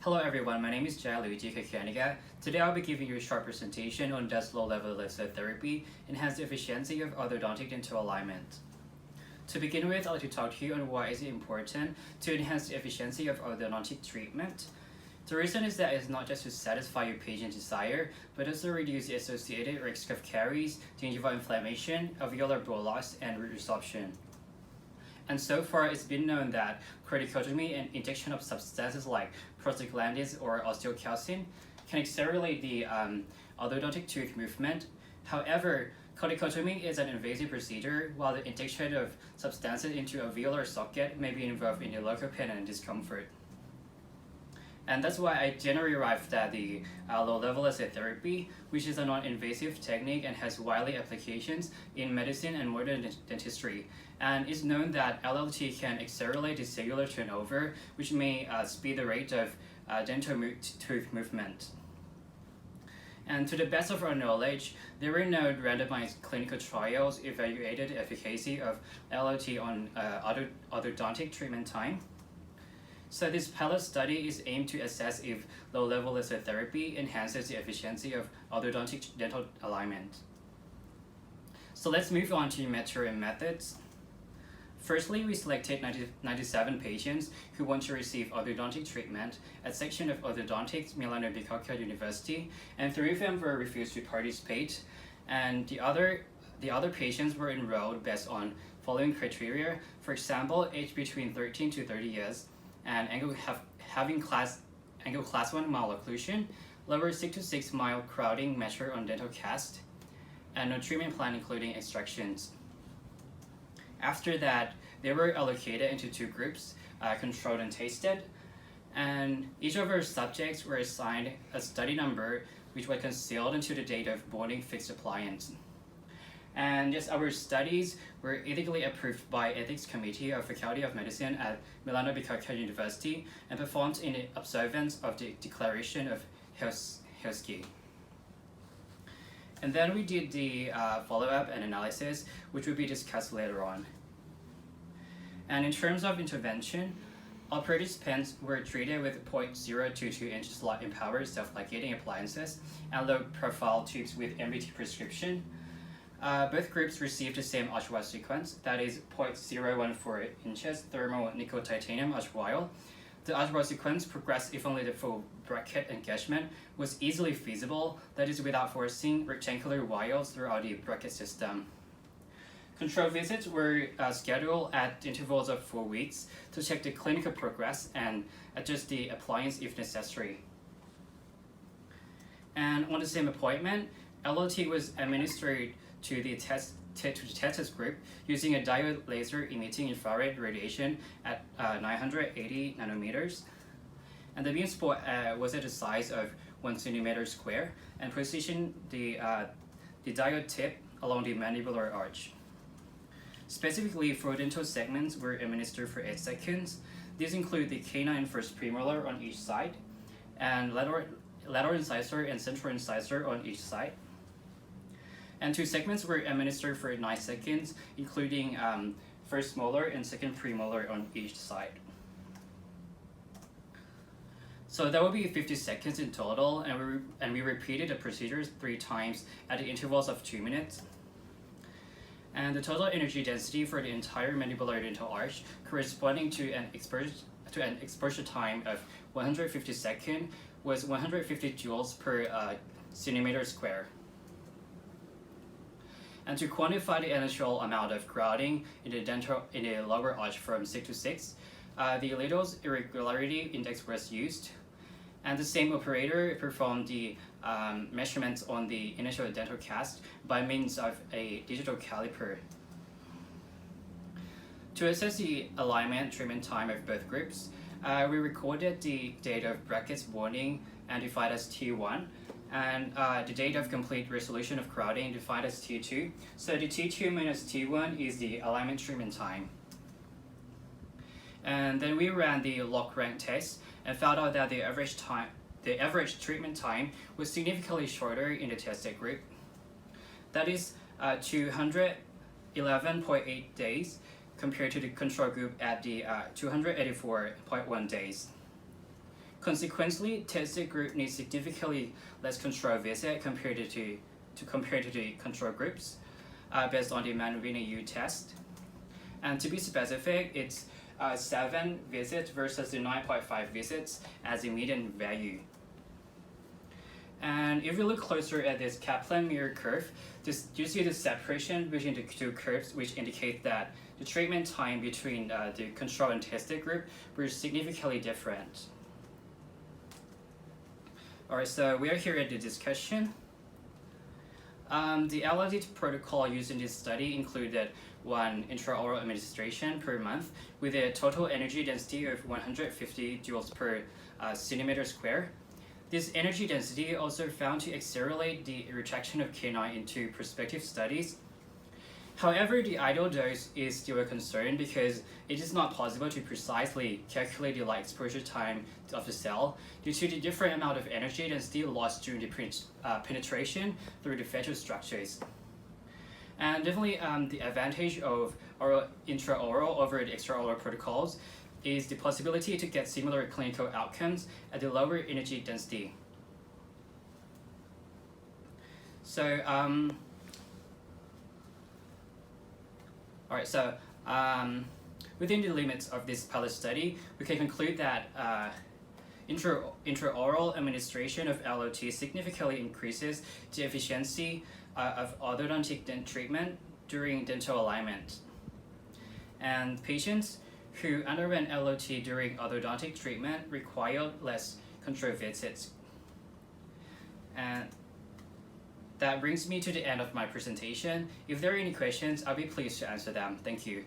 Hello everyone, my name is Gianluigi Kakaniga. Today I'll be giving you a short presentation on DES low-level laser therapy, enhance the efficiency of orthodontic dental alignment. To begin with, I'd like to talk to you on why is it important to enhance the efficiency of orthodontic treatment. The reason is that it's not just to satisfy your patient's desire, but also reduce the associated risk of caries, gingival inflammation, alveolar bullous, and root resorption. And so far, it's been known that corticotomy and injection of substances like prostaglandins or osteocalcin can accelerate the orthodontic tooth movement. However, corticotomy is an invasive procedure, while the injection of substances into a alveolar socket may be involved in the local pain and discomfort. And that's why I generally arrived at the low-level laser therapy, which is a non-invasive technique and has widely applications in medicine and modern dentistry. And it's known that LLT can accelerate the cellular turnover, which may speed the rate of dental tooth movement. And to the best of our knowledge, there were no randomized clinical trials evaluated the efficacy of LLT on orthodontic treatment time. So this pilot study is aimed to assess if low-level laser therapy enhances the efficiency of orthodontic dental alignment. So let's move on to material methods. Firstly, we selected 97 patients who want to receive orthodontic treatment at section of orthodontics, Milano Bicocca University, and 3 of them were refused to participate, and the other patients were enrolled based on following criteria. For example, age between 13 to 30 years, and having angle class 1 malocclusion, lower 6 to 6 mile crowding measured on dental cast, and no treatment plan including extractions. After that, they were allocated into 2 groups, controlled and tested, and each of our subjects were assigned a study number which was concealed until the date of boarding fixed appliance. And yes, our studies were ethically approved by Ethics Committee of Faculty of Medicine at Milano Bicocca University and performed in observance of the Declaration of Helsinki. And then we did the follow-up and analysis, which will be discussed later on. And in terms of intervention, all participants were treated with 0.022 inches light empowered self-ligating appliances and low-profile tubes with MBT prescription. Both groups received the same arch wire sequence, that is 0.014 inches thermal nickel titanium arch wire. The arch wire sequence progressed if only the full bracket engagement was easily feasible, that is without forcing rectangular wires throughout the bracket system. Control visits were scheduled at intervals of 4 weeks to check the clinical progress and adjust the appliance if necessary. And on the same appointment, LLT was administered to the tested group using a diode laser emitting infrared radiation at 980 nanometers. And the beam spot was at the size of 1 centimeter square and positioned the diode tip along the mandibular arch. Specifically, 4 dental segments were administered for 8 seconds. These include the canine first premolar on each side, and lateral incisor and central incisor on each side. And 2 segments were administered for 9 seconds, including first molar and second premolar on each side. So that will be 50 seconds in total, and we repeated the procedures 3 times at the intervals of 2 minutes. And the total energy density for the entire mandibular dental arch, corresponding to an exposure time of 150 seconds, was 150 joules per centimeter square. And to quantify the initial amount of crowding in the lower arch from 6 to 6, the Little's irregularity index was used, and the same operator performed the measurements on the initial dental cast by means of a digital caliper. To assess the alignment treatment time of both groups, we recorded the date of brackets boarding and defined as T1, and the date of complete resolution of crowding defined as T2. So the T2 minus T1 is the alignment treatment time. And then we ran the log rank test and found out that the average treatment time was significantly shorter in the tested group. That is 211.8 days compared to the control group at the 284.1 days. Consequently, tested group needs significantly less control visit compared to the control groups based on the man-U test. And to be specific, it's 7 visits versus the 9.5 visits as the median value. And if you look closer at this Kaplan-Meier curve, you see the separation between the two curves, which indicate that the treatment time between the control and tested group were significantly different. Alright, so we are here at the discussion. The LOD protocol used in this study included 1 intraoral administration per month with a total energy density of 150 joules per centimeter square. This energy density also found to accelerate the retraction of canine into prospective studies. However, the ideal dose is still a concern because it is not possible to precisely calculate the light exposure time of the cell due to the different amount of energy density lost during the penetration through the facial structures. And definitely the advantage of intraoral over the extraoral protocols is the possibility to get similar clinical outcomes at the lower energy density. So, alright, so within the limits of this pilot study, we can conclude that intraoral administration of LOT significantly increases the efficiency of orthodontic dent treatment during dental alignment. And patients who underwent LOT during orthodontic treatment required less control visits. And that brings me to the end of my presentation. If there are any questions, I'll be pleased to answer them. Thank you.